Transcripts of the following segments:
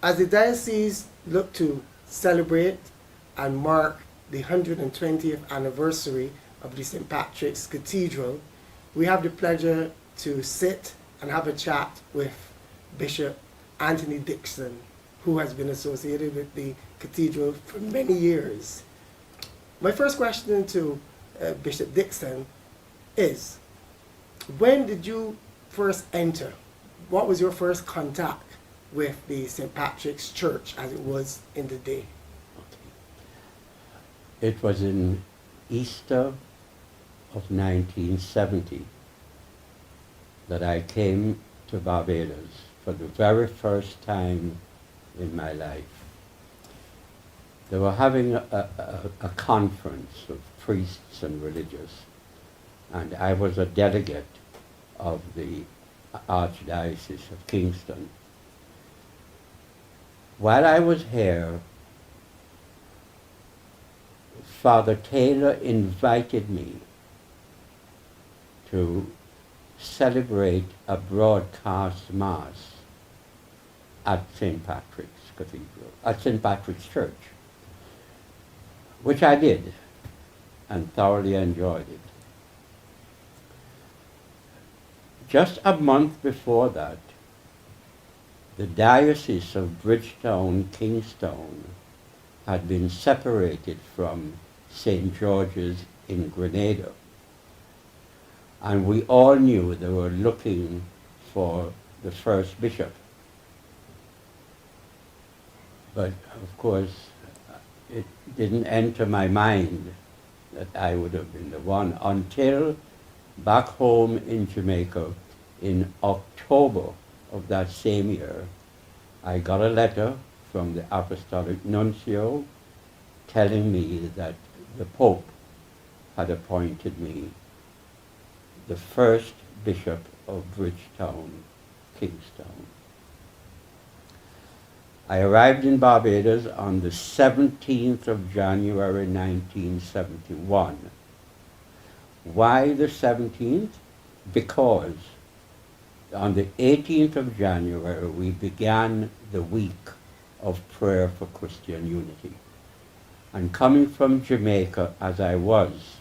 As the diocese look to celebrate and mark the 120th anniversary of the St. Patrick's Cathedral, we have the pleasure to sit and have a chat with Bishop Anthony Dickson, who has been associated with the cathedral for many years. My first question to Bishop Dickson is, when did you first enter? What was your first contact with the St. Patrick's Church as it was in the day? It was in Easter of 1970 that I came to Barbados for the very first time in my life. They were having a conference of priests and religious, and I was a delegate of the Archdiocese of Kingston. While I was here, Father Taylor invited me to celebrate a broadcast mass at St. Patrick's Cathedral, at St. Patrick's Church, which I did and thoroughly enjoyed it. Just a month before that, the Diocese of Bridgetown, Kingston, had been separated from St. George's in Grenada. And we all knew they were looking for the first bishop. But of course, it didn't enter my mind that I would have been the one until back home in Jamaica in October of that same year, I got a letter from the Apostolic Nuncio telling me that the Pope had appointed me the first bishop of Bridgetown, Kingston. I arrived in Barbados on the 17th of January 1971. Why the 17th? Because on the 18th of January we began the week of prayer for Christian unity. And coming from Jamaica as I was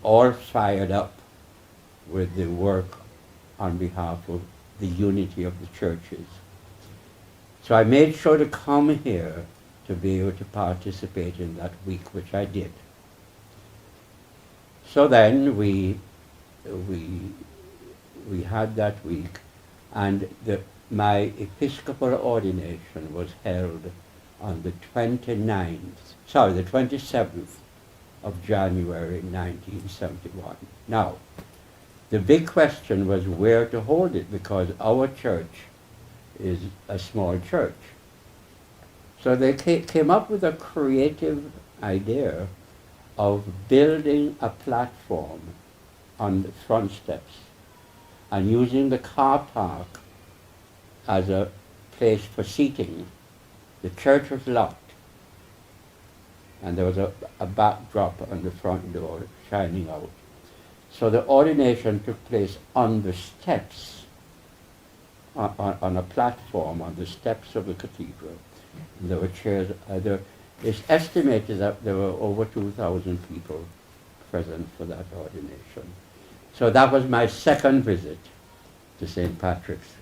all fired up with the work on behalf of the unity of the churches. So I made sure to come here to be able to participate in that week, which I did. So then we had that week, and my Episcopal ordination was held on the 27th of January 1971. Now, the big question was where to hold it, because our church is a small church. So they came up with a creative idea of building a platform on the front steps and using the car park as a place for seating. The church was locked, and there was a backdrop on the front door shining out. So the ordination took place on the steps, on a platform on the steps of the cathedral. And there were chairs. It's estimated that there were over 2,000 people present for that ordination. So that was my second visit to St. Patrick's.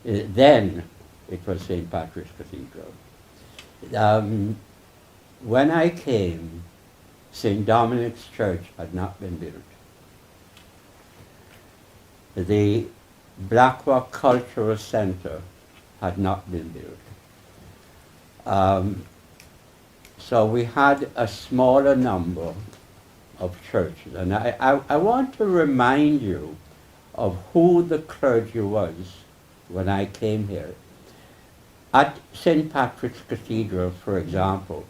Then it was St. Patrick's Cathedral. When I came, St. Dominic's Church had not been built. The Blackrock Cultural Center had not been built. So we had a smaller number of churches. And I want to remind you of who the clergy was when I came here. At St. Patrick's Cathedral, for example,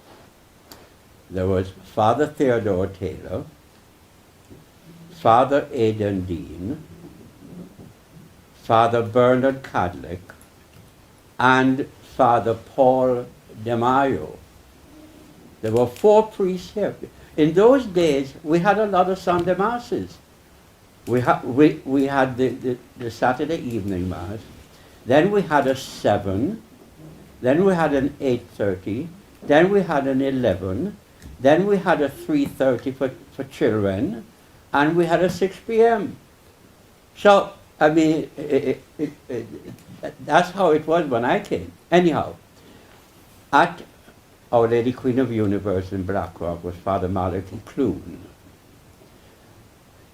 there was Father Theodore Taylor, Father Aidan Dean, Father Bernard Cadlick, and Father Paul DeMaio. There were 4 priests here. In those days, we had a lot of Sunday masses. We had the Saturday evening mass. Then we had a 7, then we had an 8:30, then we had an 11, then we had a 3:30 for children, and we had a 6 p.m. So, I mean, that's how it was when I came. Anyhow, at Our Lady Queen of Universe in Blackrock was Father Malachi Clune.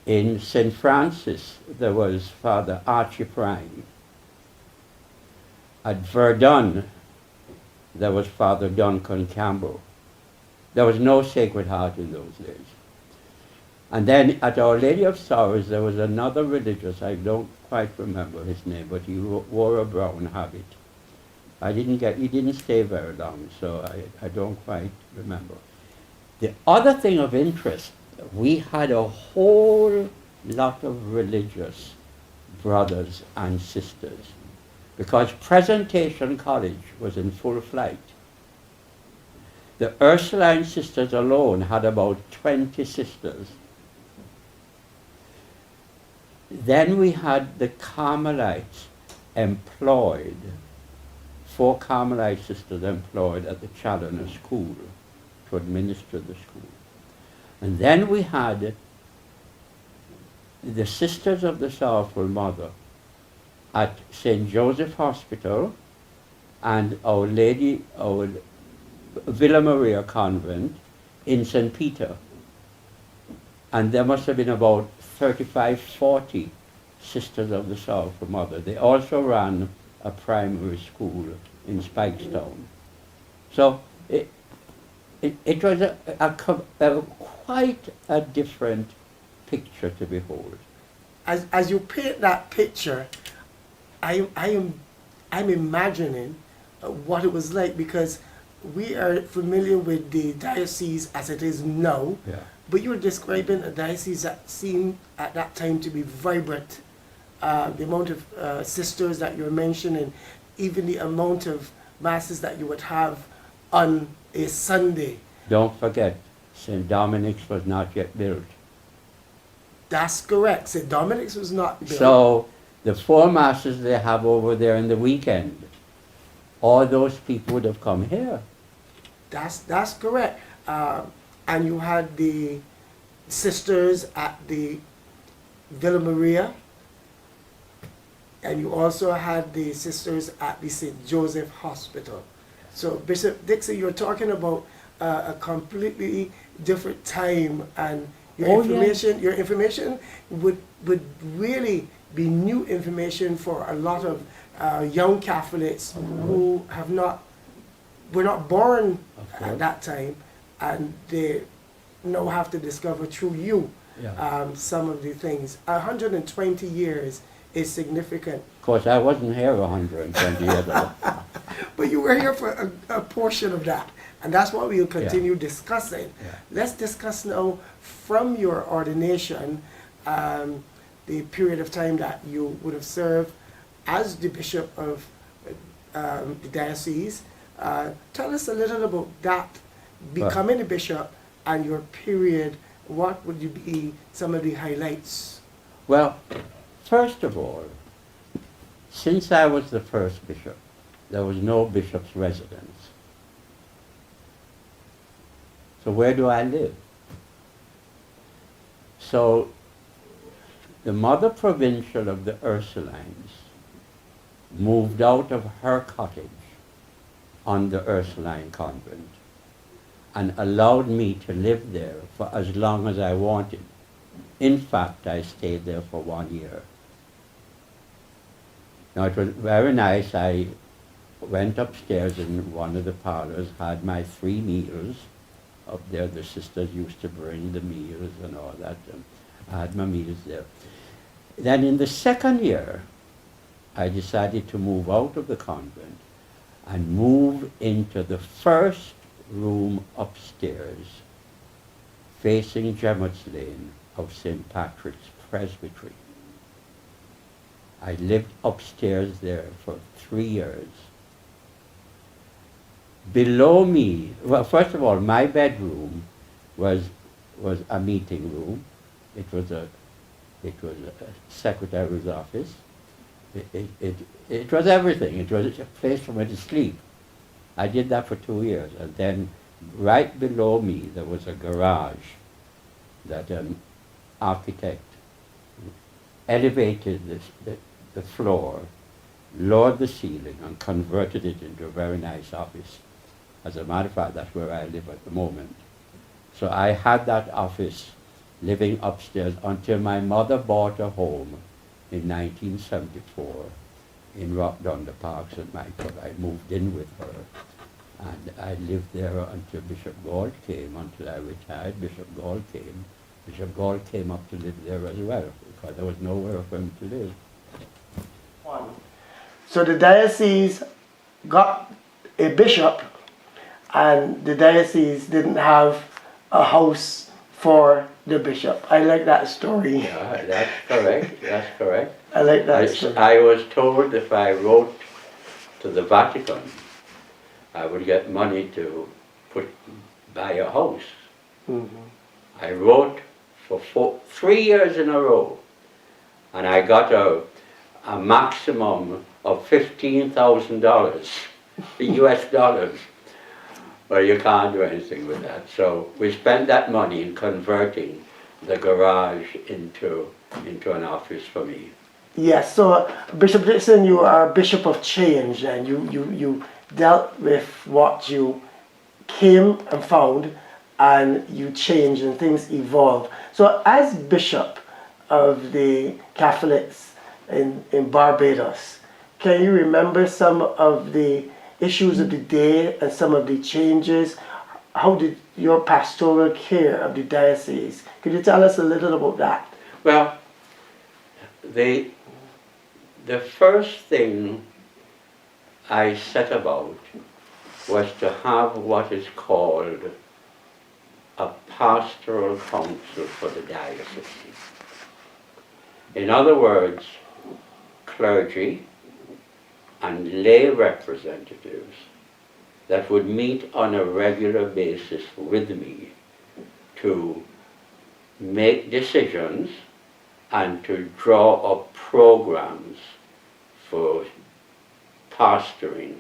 In St. Francis, there was Father Archie Prime. At Verdun, there was Father Duncan Campbell. There was no Sacred Heart in those days. And then at Our Lady of Sorrows, there was another religious, I don't quite remember his name, but he wore a brown habit. He didn't stay very long, so I don't quite remember. The other thing of interest, we had a whole lot of religious brothers and sisters, because Presentation College was in full flight. The Ursuline sisters alone had about 20 sisters. Then we had the Carmelites employed, 4 Carmelite sisters employed at the Challoner School to administer the school. And then we had the Sisters of the Sorrowful Mother at St. Joseph Hospital and Our Villa Maria Convent in St. Peter. And there must have been about 35, 40 Sisters of the Sorrowful Mother. They also ran a primary school in Spikestown. So it was quite a different picture to behold. As you paint that picture, I'm imagining what it was like, because we are familiar with the diocese as it is now, Yeah. but you were describing a diocese that seemed at that time to be vibrant. The amount of sisters that you were mentioning, even the amount of masses that you would have on a Sunday. Don't forget, St. Dominic's was not yet built. That's correct. St. Dominic's was not built. So the 4 masses they have over there in the weekend, all those people would have come here. That's correct. And you had the sisters at the Villa Maria, and you also had the sisters at the St. Joseph Hospital. So Bishop Dickson, you're talking about a completely different time, and your information would really be new information for a lot of young Catholics who were not born at that time, and they now have to discover through you some of the things. 120 years is significant. Of course, I wasn't here 120 years ago. But you were here for a portion of that, and that's what we'll continue discussing. Yeah. Let's discuss now from your ordination, the period of time that you would have served as the bishop of the diocese. Tell us a little about that, becoming a bishop, and your period. What would be some of the highlights? Well, first of all, since I was the first bishop, there was no bishop's residence. So where do I live? So the Mother Provincial of the Ursulines moved out of her cottage on the Ursuline convent and allowed me to live there for as long as I wanted. In fact, I stayed there for 1 year. Now, it was very nice. I went upstairs in one of the parlors, had my 3 meals. Up there, the sisters used to bring the meals and all that, and I had my meals there. Then in the 2nd year, I decided to move out of the convent and move into the first room upstairs, facing Gemmett's Lane of St. Patrick's Presbytery. I lived upstairs there for 3 years. Below me, well, first of all, my bedroom was a meeting room. It was a secretary's office. It was everything. It was a place for me to sleep. I did that for 2 years, and then right below me there was a garage that an architect elevated the floor, lowered the ceiling, and converted it into a very nice office. As a matter of fact, that's where I live at the moment. So I had that office living upstairs until my mother bought a home in 1974 in Rockdunder Park, St. Michael. I moved in with her, and I lived there until Bishop Gall came, until I retired. Bishop Gall came. Bishop Gall came up to live there as well, because there was nowhere for him to live. So the diocese got a bishop, and the diocese didn't have a house for the bishop. I like that story. Yeah, that's correct. That's correct. I like that story. I was told if I wrote to the Vatican, I would get money to buy a house. Mm-hmm. I wrote for 3 years in a row, and I got a maximum of $15,000 US dollars. Well, you can't do anything with that. So we spent that money in converting the garage into an office for me. Yes, so Bishop Dickson, you are a bishop of change, and you dealt with what you came and found, and you changed and things evolved. So as bishop of the Catholics in Barbados, can you remember some of the issues of the day and some of the changes? How did your pastoral care of the diocese, could you tell us a little about that? Well, the first thing I set about was to have what is called a pastoral council for the diocese. In other words, clergy and lay representatives that would meet on a regular basis with me to make decisions and to draw up programs for pastoring.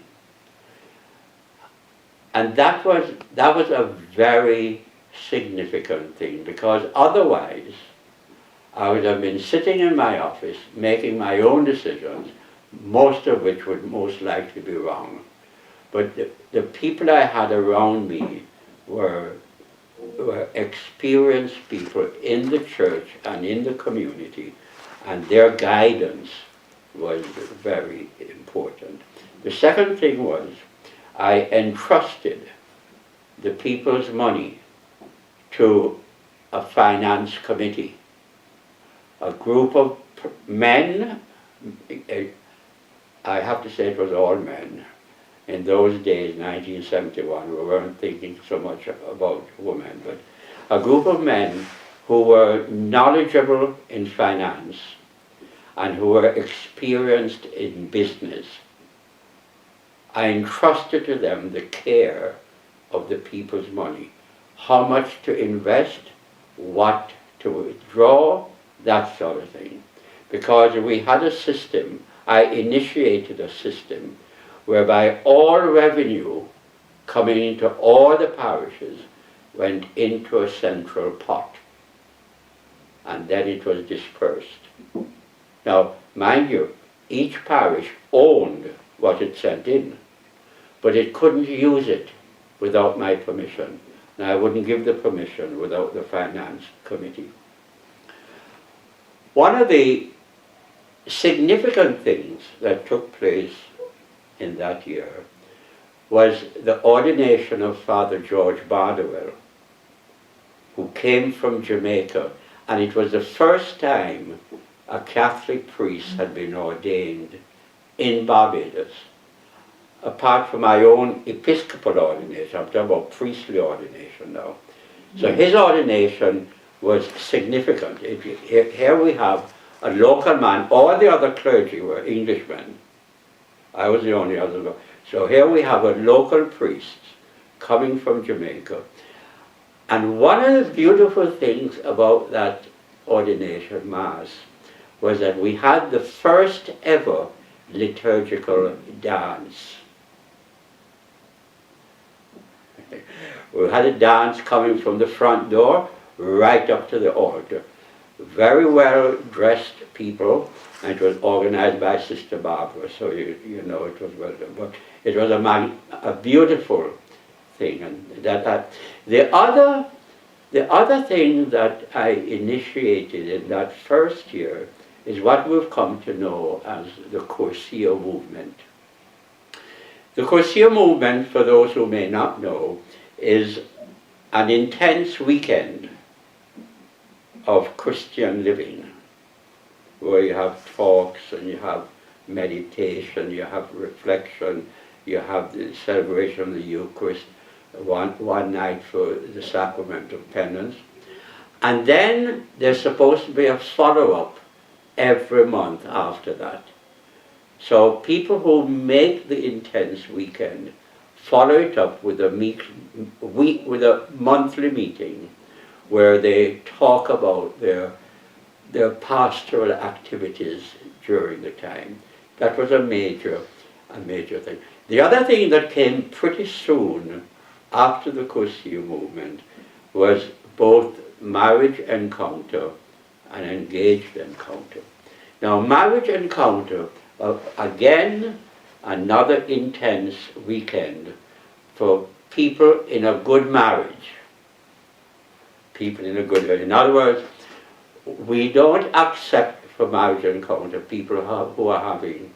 And that was a very significant thing, because otherwise I would have been sitting in my office making my own decisions, most of which would most likely be wrong. But the people I had around me were experienced people in the church and in the community, and their guidance was very important. The second thing was I entrusted the people's money to a finance committee, a group of men. I have to say it was all men. In those days, 1971, we weren't thinking so much about women, but a group of men who were knowledgeable in finance and who were experienced in business. I entrusted to them the care of the people's money, how much to invest, what to withdraw, that sort of thing. Because we had a system, I initiated a system whereby all revenue coming into all the parishes went into a central pot, and then it was dispersed. Now, mind you, each parish owned what it sent in, but it couldn't use it without my permission, and I wouldn't give the permission without the finance committee. One of the significant things that took place in that year was the ordination of Father George Bardowell, who came from Jamaica, and it was the first time a Catholic priest had been ordained in Barbados. Apart from my own episcopal ordination, I'm talking about priestly ordination now. So his ordination was significant. Here we have a local man, all the other clergy were Englishmen. I was the only other. So here we have a local priest coming from Jamaica. And one of the beautiful things about that ordination mass was that we had the first ever liturgical dance. We had a dance coming from the front door right up to the altar. Very well dressed people, and it was organized by Sister Barbara, so you know it was well done. But it was a beautiful thing. And the other thing that I initiated in that first year is what we've come to know as the Cursillo movement. The Cursillo movement, for those who may not know, is an intense weekend of Christian living, where you have talks and you have meditation, you have reflection, you have the celebration of the Eucharist, one night for the sacrament of penance. And then there's supposed to be a follow-up every month after that. So people who make the intense weekend follow it up with a monthly meeting where they talk about their pastoral activities during the time. That was a major thing. The other thing that came pretty soon after the Cursillo movement was both marriage encounter and engaged encounter. Now, marriage encounter, again, another intense weekend for people in a good marriage. People in a good marriage. In other words, we don't accept for marriage encounter people who are having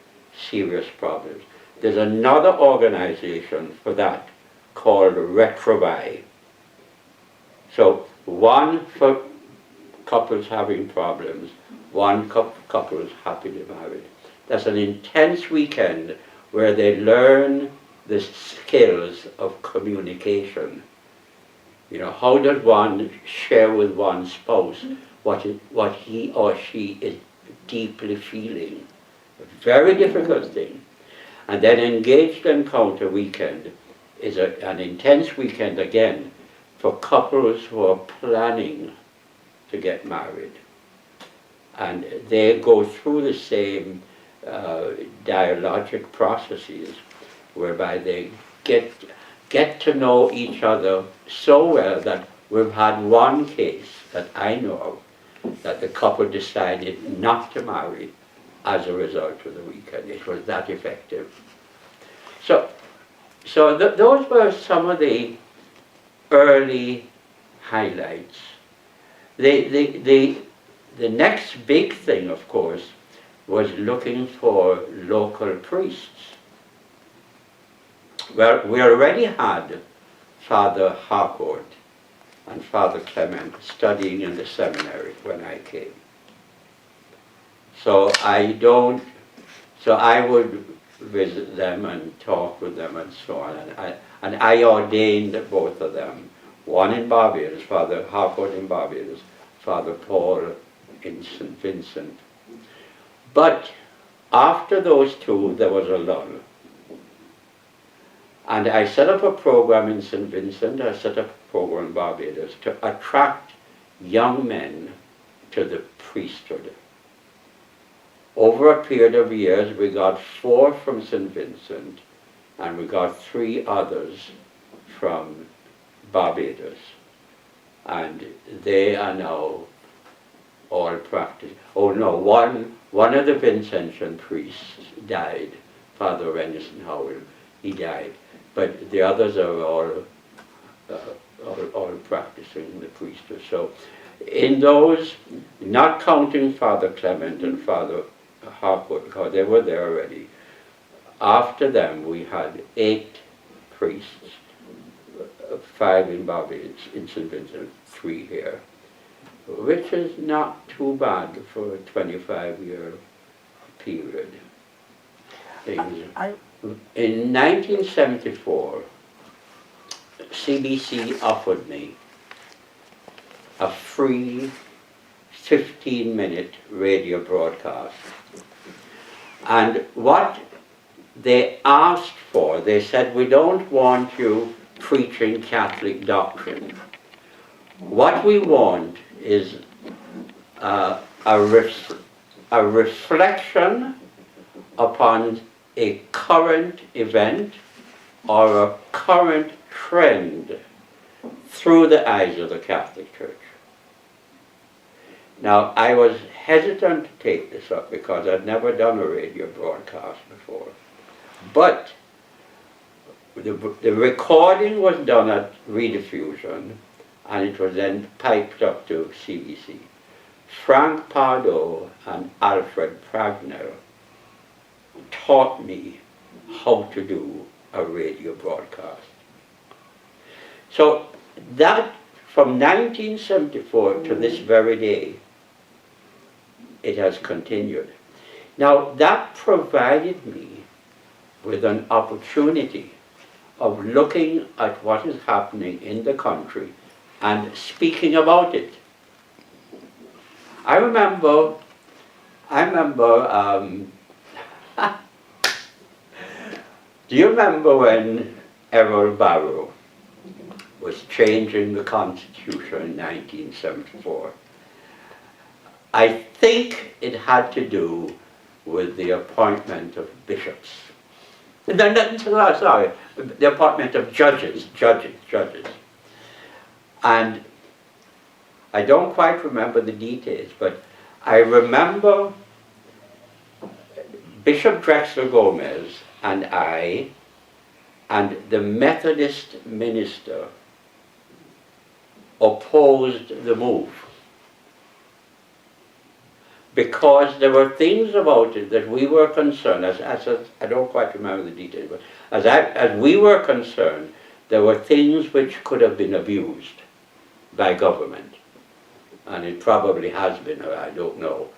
serious problems. There's another organization for that called Retrovi. So one for couples having problems, one couple is happily married. That's an intense weekend where they learn the skills of communication. You know, how does one share with one's spouse what he or she is deeply feeling? A very difficult thing. And then engaged encounter weekend is an intense weekend again for couples who are planning to get married. And they go through the same dialogic processes whereby they get to know each other so well that we've had one case that I know of that the couple decided not to marry as a result of the weekend. It was that effective. So those were some of the early highlights. The next big thing, of course, was looking for local priests. Well, we already had Father Harcourt and Father Clement studying in the seminary when I came. So I would visit them and talk with them and so on. And I ordained both of them. One in Barbados, Father Harcourt in Barbados, Father Paul in St. Vincent. But after those two, there was a lull. And I set up a program in St. Vincent, I set up a program in Barbados to attract young men to the priesthood. Over a period of years, we got 4 from St. Vincent, and we got 3 others from Barbados. And they are now all practicing. Oh no, one of the Vincentian priests died, Father Renison Howell, he died. But the others are all practicing the priesthood. So in those, not counting Father Clement and Father Harcourt, because they were there already, after them we had 8 priests, 5 in Barbados, in St. Vincent, 3 here, which is not too bad for a 25-year period. In 1974, CBC offered me a free 15-minute radio broadcast. And what they asked for, they said, we don't want you preaching Catholic doctrine. What we want is a reflection upon a current event or a current trend through the eyes of the Catholic Church. Now, I was hesitant to take this up because I'd never done a radio broadcast before. But the recording was done at rediffusion, and it was then piped up to CBC. Frank Pardo and Alfred Pragnell taught me how to do a radio broadcast. So that, from 1974 to this very day, it has continued. Now, that provided me with an opportunity of looking at what is happening in the country and speaking about it. I remember, do you remember when Errol Barrow was changing the Constitution in 1974? I think it had to do with the appointment of bishops. Sorry, the appointment of judges. And I don't quite remember the details, but I remember Bishop Drexel Gomez and I and the Methodist minister opposed the move, because there were things about it that we were concerned, I don't quite remember the details, but as we were concerned, there were things which could have been abused by government. And it probably has been, or I don't know.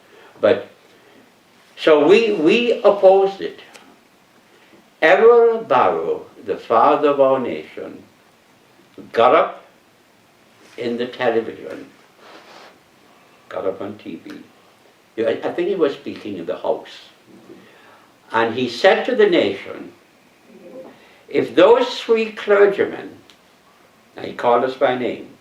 But, so we opposed it. Errol Barrow, the father of our nation, got up in the television, got up on TV. I think he was speaking in the House. And he said to the nation, if those three clergymen, and he called us by name,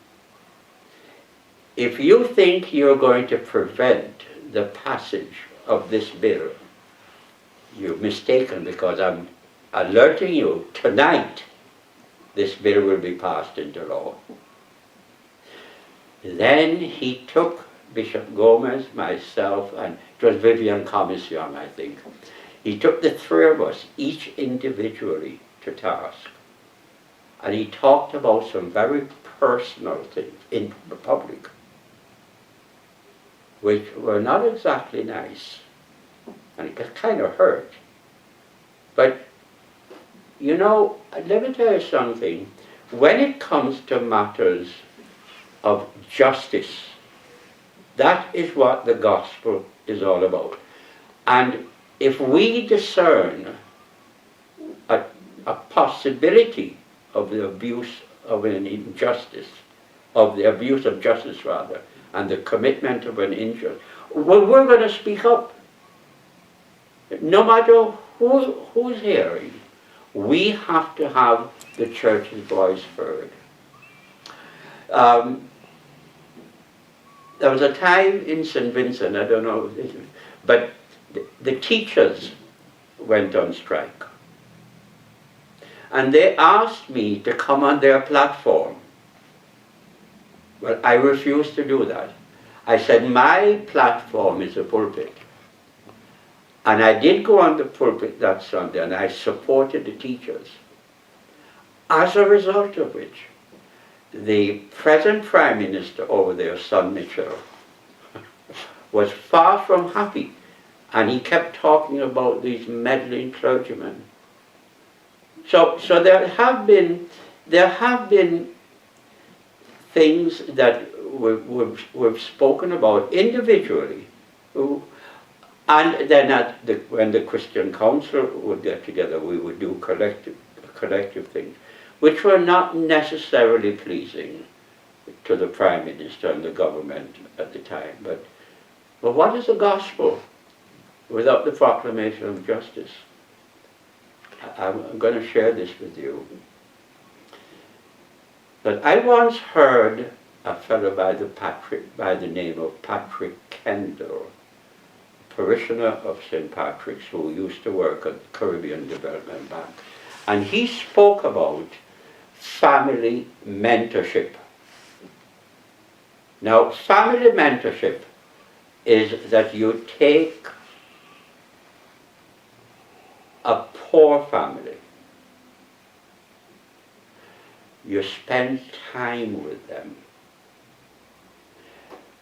if you think you're going to prevent the passage of this bill, you're mistaken, because I'm alerting you, tonight this bill will be passed into law. Then he took Bishop Gomez, myself, and it was Vivian Commission, I think. He took the three of us, each individually, to task. And he talked about some very personal things in the public, which were not exactly nice. And it kind of hurt. But, you know, let me tell you something. When it comes to matters of justice, that is what the gospel is all about. And if we discern a possibility of the abuse of an injustice, of the abuse of justice rather, and the commitment of an injustice, well, we're going to speak up. No matter who's hearing, we have to have the church's voice heard. There was a time in St. Vincent, I don't know, but the teachers went on strike. And they asked me to come on their platform. Well, I refused to do that. I said, my platform is a pulpit. And I did go on the pulpit that Sunday, and I supported the teachers. As a result of which, the present Prime Minister over there, Son Mitchell, was far from happy. And he kept talking about these meddling clergymen. So there have been things that we've spoken about individually, and then when the Christian Council would get together, we would do collective things, which were not necessarily pleasing to the Prime Minister and the government at the time. But what is the gospel without the proclamation of justice? I'm going to share this with you. But I once heard a fellow by the name of Patrick Kendall, parishioner of St. Patrick's, who used to work at Caribbean Development Bank. And he spoke about family mentorship. Now, family mentorship is that you take a poor family, you spend time with them.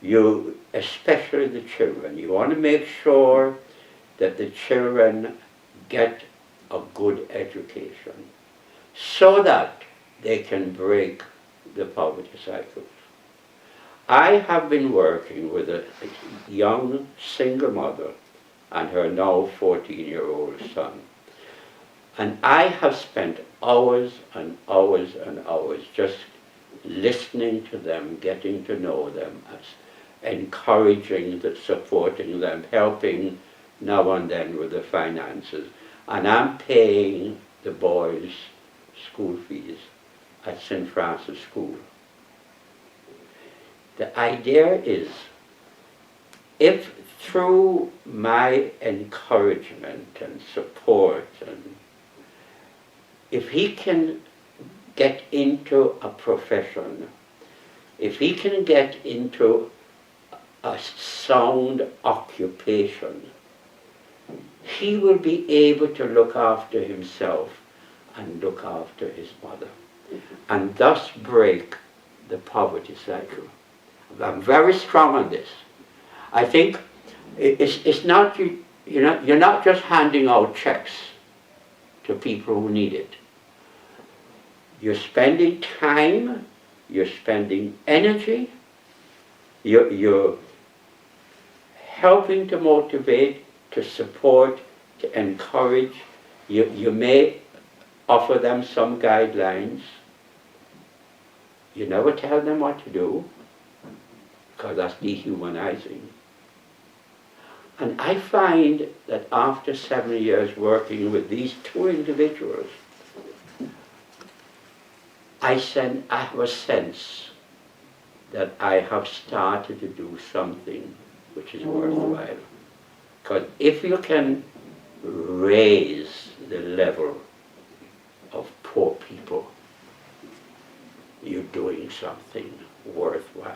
You, especially the children, you want to make sure that the children get a good education so that they can break the poverty cycle. I have been working with a young single mother and her now 14-year-old son. And I have spent hours and hours and hours just listening to them, getting to know them, encouraging, supporting them, helping now and then with the finances. And I'm paying the boys' school fees at St. Francis School. The idea is, if through my encouragement and support, and if he can get into a profession, if he can get into a sound occupation, he will be able to look after himself and look after his mother, and thus break the poverty cycle. I'm very strong on this. I think it's not, you're not just handing out checks to people who need it. You're spending time, you're spending energy, you're helping to motivate, to support, to encourage. You may offer them some guidelines. You never tell them what to do, because that's dehumanizing. And I find that after 7 years working with these two individuals, I have a sense that I have started to do something which is worthwhile. Because if you can raise the level of poor people, you're doing something worthwhile.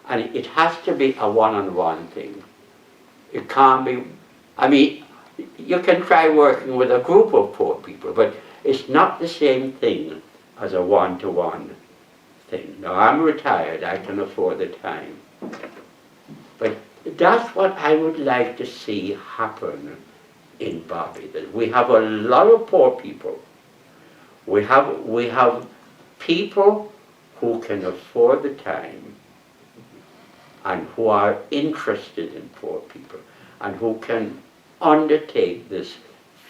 And it has to be a one-on-one thing. It can't be, I mean, you can try working with a group of poor people, but it's not the same thing as a one-to-one thing. Now, I'm retired, I can afford the time. But that's what I would like to see happen in Bobby. That we have a lot of poor people. We have people who can afford the time and who are interested in poor people and who can undertake this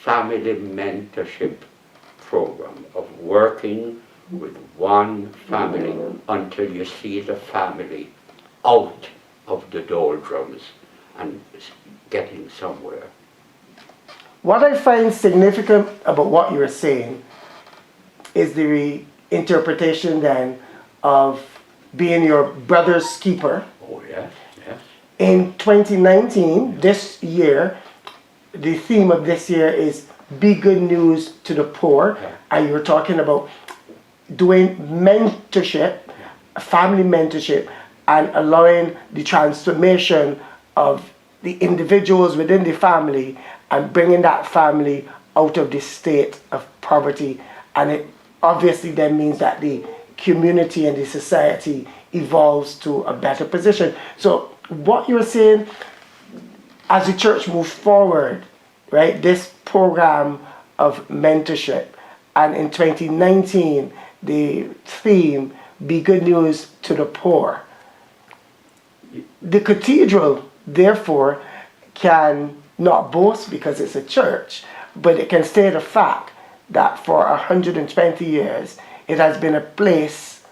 family mentorship program of working with one family until you see the family out of the doldrums and getting somewhere. What I find significant about what you're saying is the interpretation then of being your brother's keeper. Oh, yes, yes. In 2019, this year, the theme of this year is Be Good News to the Poor. Yeah. And you're talking about doing mentorship, family mentorship, and allowing the transformation of the individuals within the family and bringing that family out of the state of poverty. And it obviously then means that the community and the society evolves to a better position. So what you're saying, as the church moves forward, right, this program of mentorship, and in 2019, the theme, Be Good News to the Poor. The cathedral, therefore, can not boast because it's a church, but it can state the fact that for 120 years, it has been a place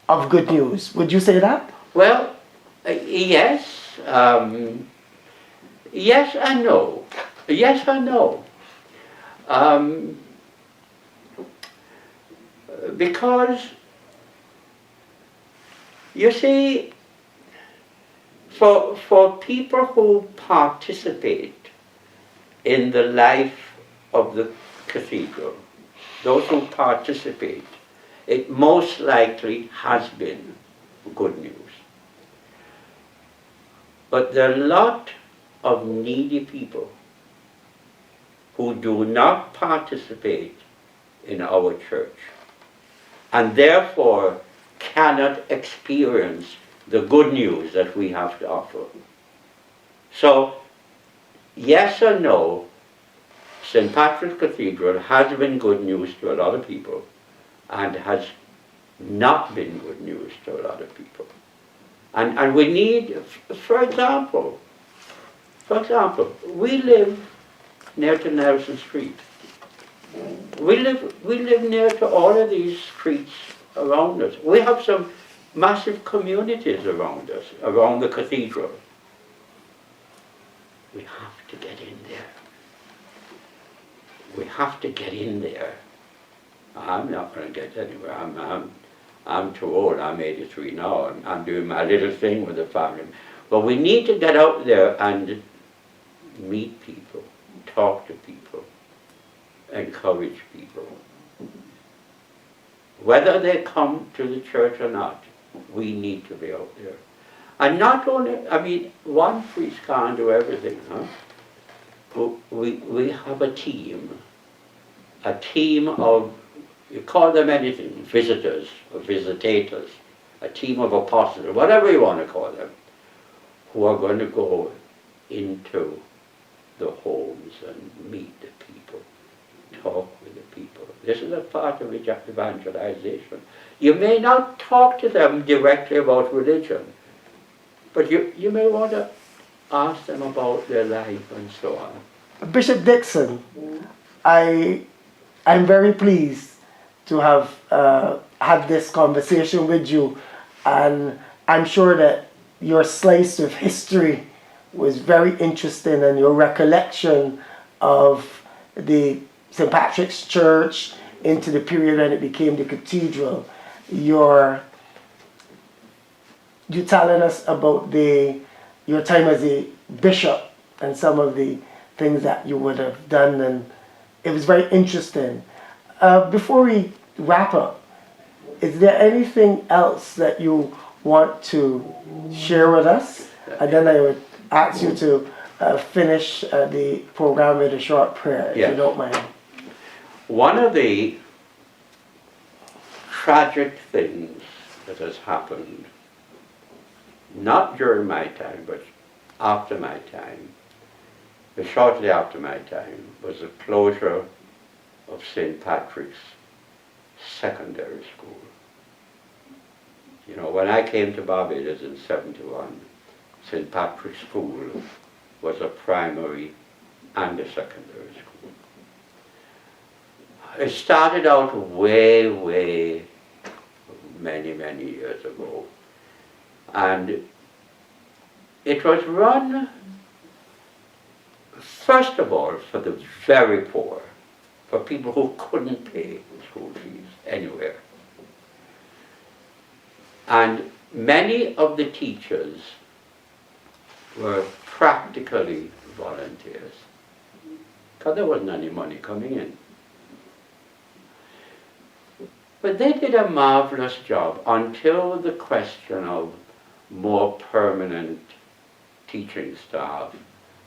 of good news. Would you say that? Well, yes. Yes and no. Yes and no. Because, you see, for people who participate in the life of the cathedral, those who participate, it most likely has been good news. But there are a lot of needy people who do not participate in our church and therefore cannot experience the good news that we have to offer. So, yes or no, St. Patrick's Cathedral has been good news to a lot of people and has not been good news to a lot of people. And we need, for example, we live near to Nelson Street. We live near to all of these streets around us. We have some massive communities around us, around the cathedral. We have to get in there. We have to get in there. I'm not going to get anywhere. I'm too old. I'm 83 now. I'm doing my little thing with the family. But we need to get out there and meet people, talk to people, encourage people. Whether they come to the church or not, we need to be out there. And not only, I mean, one priest can't do everything, huh? We have a team of, you call them anything, visitors or visitators, a team of apostles, whatever you want to call them, who are going to go into the homes and meet the people, talk with the people. This is a part of evangelization. You may not talk to them directly about religion, but you may want to ask them about their life and so on. Bishop Dickson, I'm very pleased to have had this conversation with you, and I'm sure that your slice of history was very interesting, and your recollection of the St. Patrick's Church into the period when it became the cathedral. You telling us about your time as a bishop and some of the things that you would have done, and it was very interesting. Before we wrap up, is there anything else that you want to share with us? And then I would ask you to finish the program with a short prayer, if you don't mind. One of the tragic things that has happened, not during my time, but after my time, shortly after my time, was the closure of St. Patrick's Secondary School. You know, when I came to Barbados in '71, St. Patrick's School was a primary and a secondary school. It started out way many years ago, and it was run first of all for the very poor, for people who couldn't pay school fees anywhere. And many of the teachers were practically volunteers, because there wasn't any money coming in. But they did a marvelous job until the question of more permanent teaching staff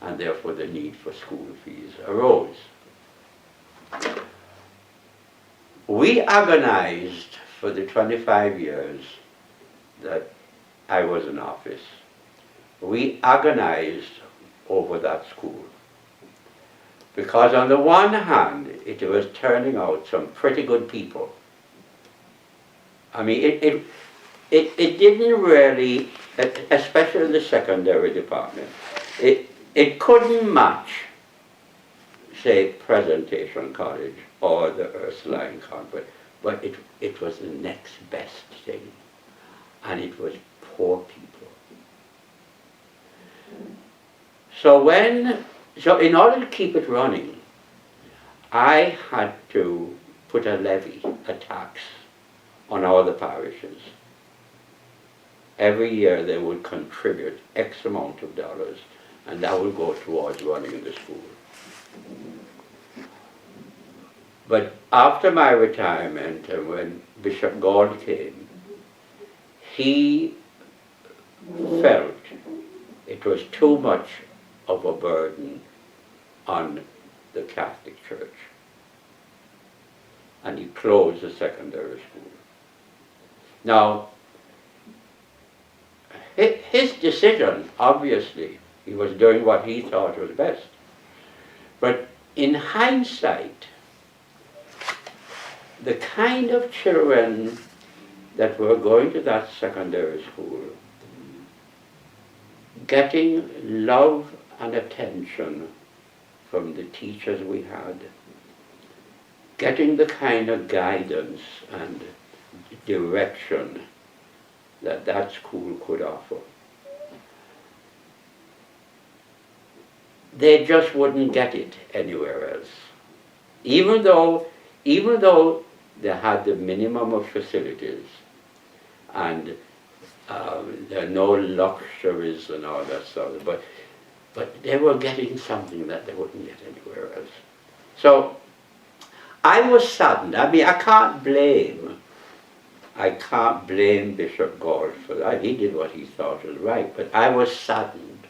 and therefore the need for school fees arose. We agonized for the 25 years that I was in office. We agonized over that school, because on the one hand it was turning out some pretty good people. I mean, it didn't really, especially in the secondary department, it couldn't match, say, Presentation College or the Ursuline Convent, but it was the next best thing, and it was poor people. So in order to keep it running, I had to put a levy, a tax, on all the parishes. Every year they would contribute X amount of dollars, and that would go towards running the school. But after my retirement, and when Bishop Gall came, he felt it was too much of a burden on the Catholic Church. And he closed the secondary school. Now, his decision, obviously, he was doing what he thought was best. But in hindsight, the kind of children that were going to that secondary school, getting love and attention from the teachers we had, getting the kind of guidance and direction that that school could offer, they just wouldn't get it anywhere else. Even though they had the minimum of facilities and there are no luxuries and all that stuff, but they were getting something that they wouldn't get anywhere else. So I was saddened. I mean, I can't blame Bishop Gall for that. He did what he thought was right, but I was saddened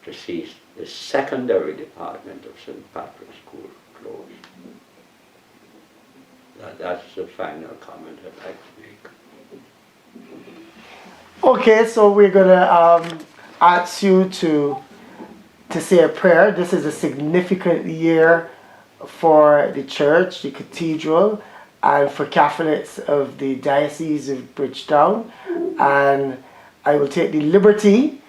to see the secondary department of St. Patrick's School closed. That's the final comment I'd like to make. Okay, so we're going to ask you to say a prayer. This is a significant year for the church, the cathedral, and for Catholics of the Diocese of Bridgetown. And I will take the liberty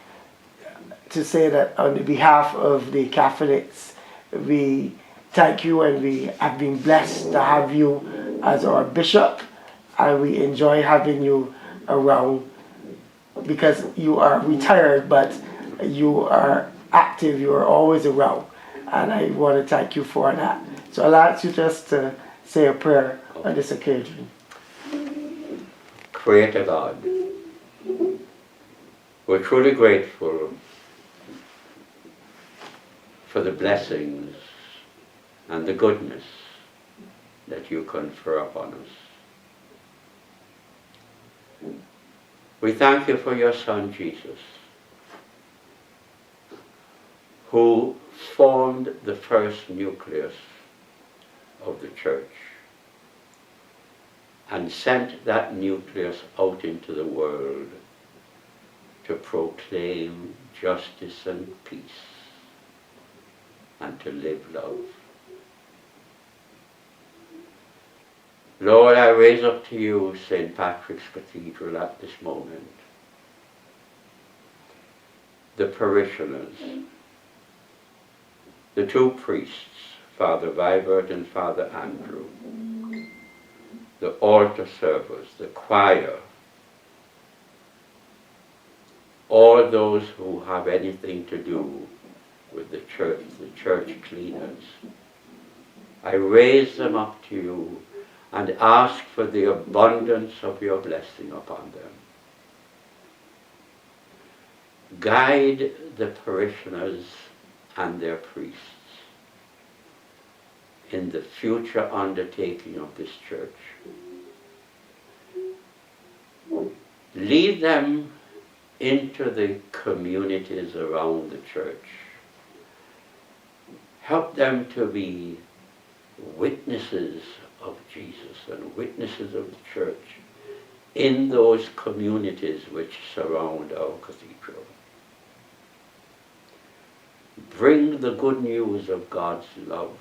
to say that on behalf of the Catholics, we thank you and we have been blessed to have you as our bishop, and we enjoy having you around because you are retired, but you are active, you are always around, and I want to thank you for that. So I'll ask you just to say a prayer on this occasion. Creator God, we're truly grateful for the blessings and the goodness that you confer upon us. We thank you for your Son Jesus, who formed the first nucleus of the church and sent that nucleus out into the world to proclaim justice and peace and to live love. Lord, I raise up to you St. Patrick's Cathedral at this moment, the parishioners, the two priests, Father Vibert and Father Andrew, the altar servers, the choir, all those who have anything to do with the church cleaners. I raise them up to you and ask for the abundance of your blessing upon them. Guide the parishioners and their priests in the future undertaking of this church. Lead them into the communities around the church. Help them to be witnesses of Jesus and witnesses of the church in those communities which surround our cathedral. Bring the good news of God's love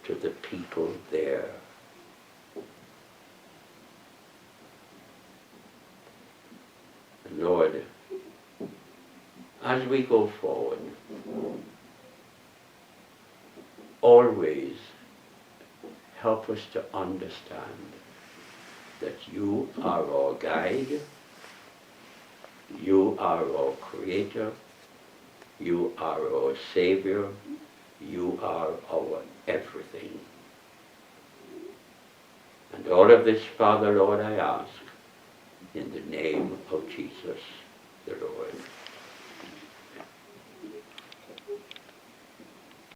to the people there. Lord, as we go forward, always help us to understand that you are our guide, you are our creator, you are our savior, you are our everything. And all of this, Father, Lord, I ask in the name of Jesus, the Lord.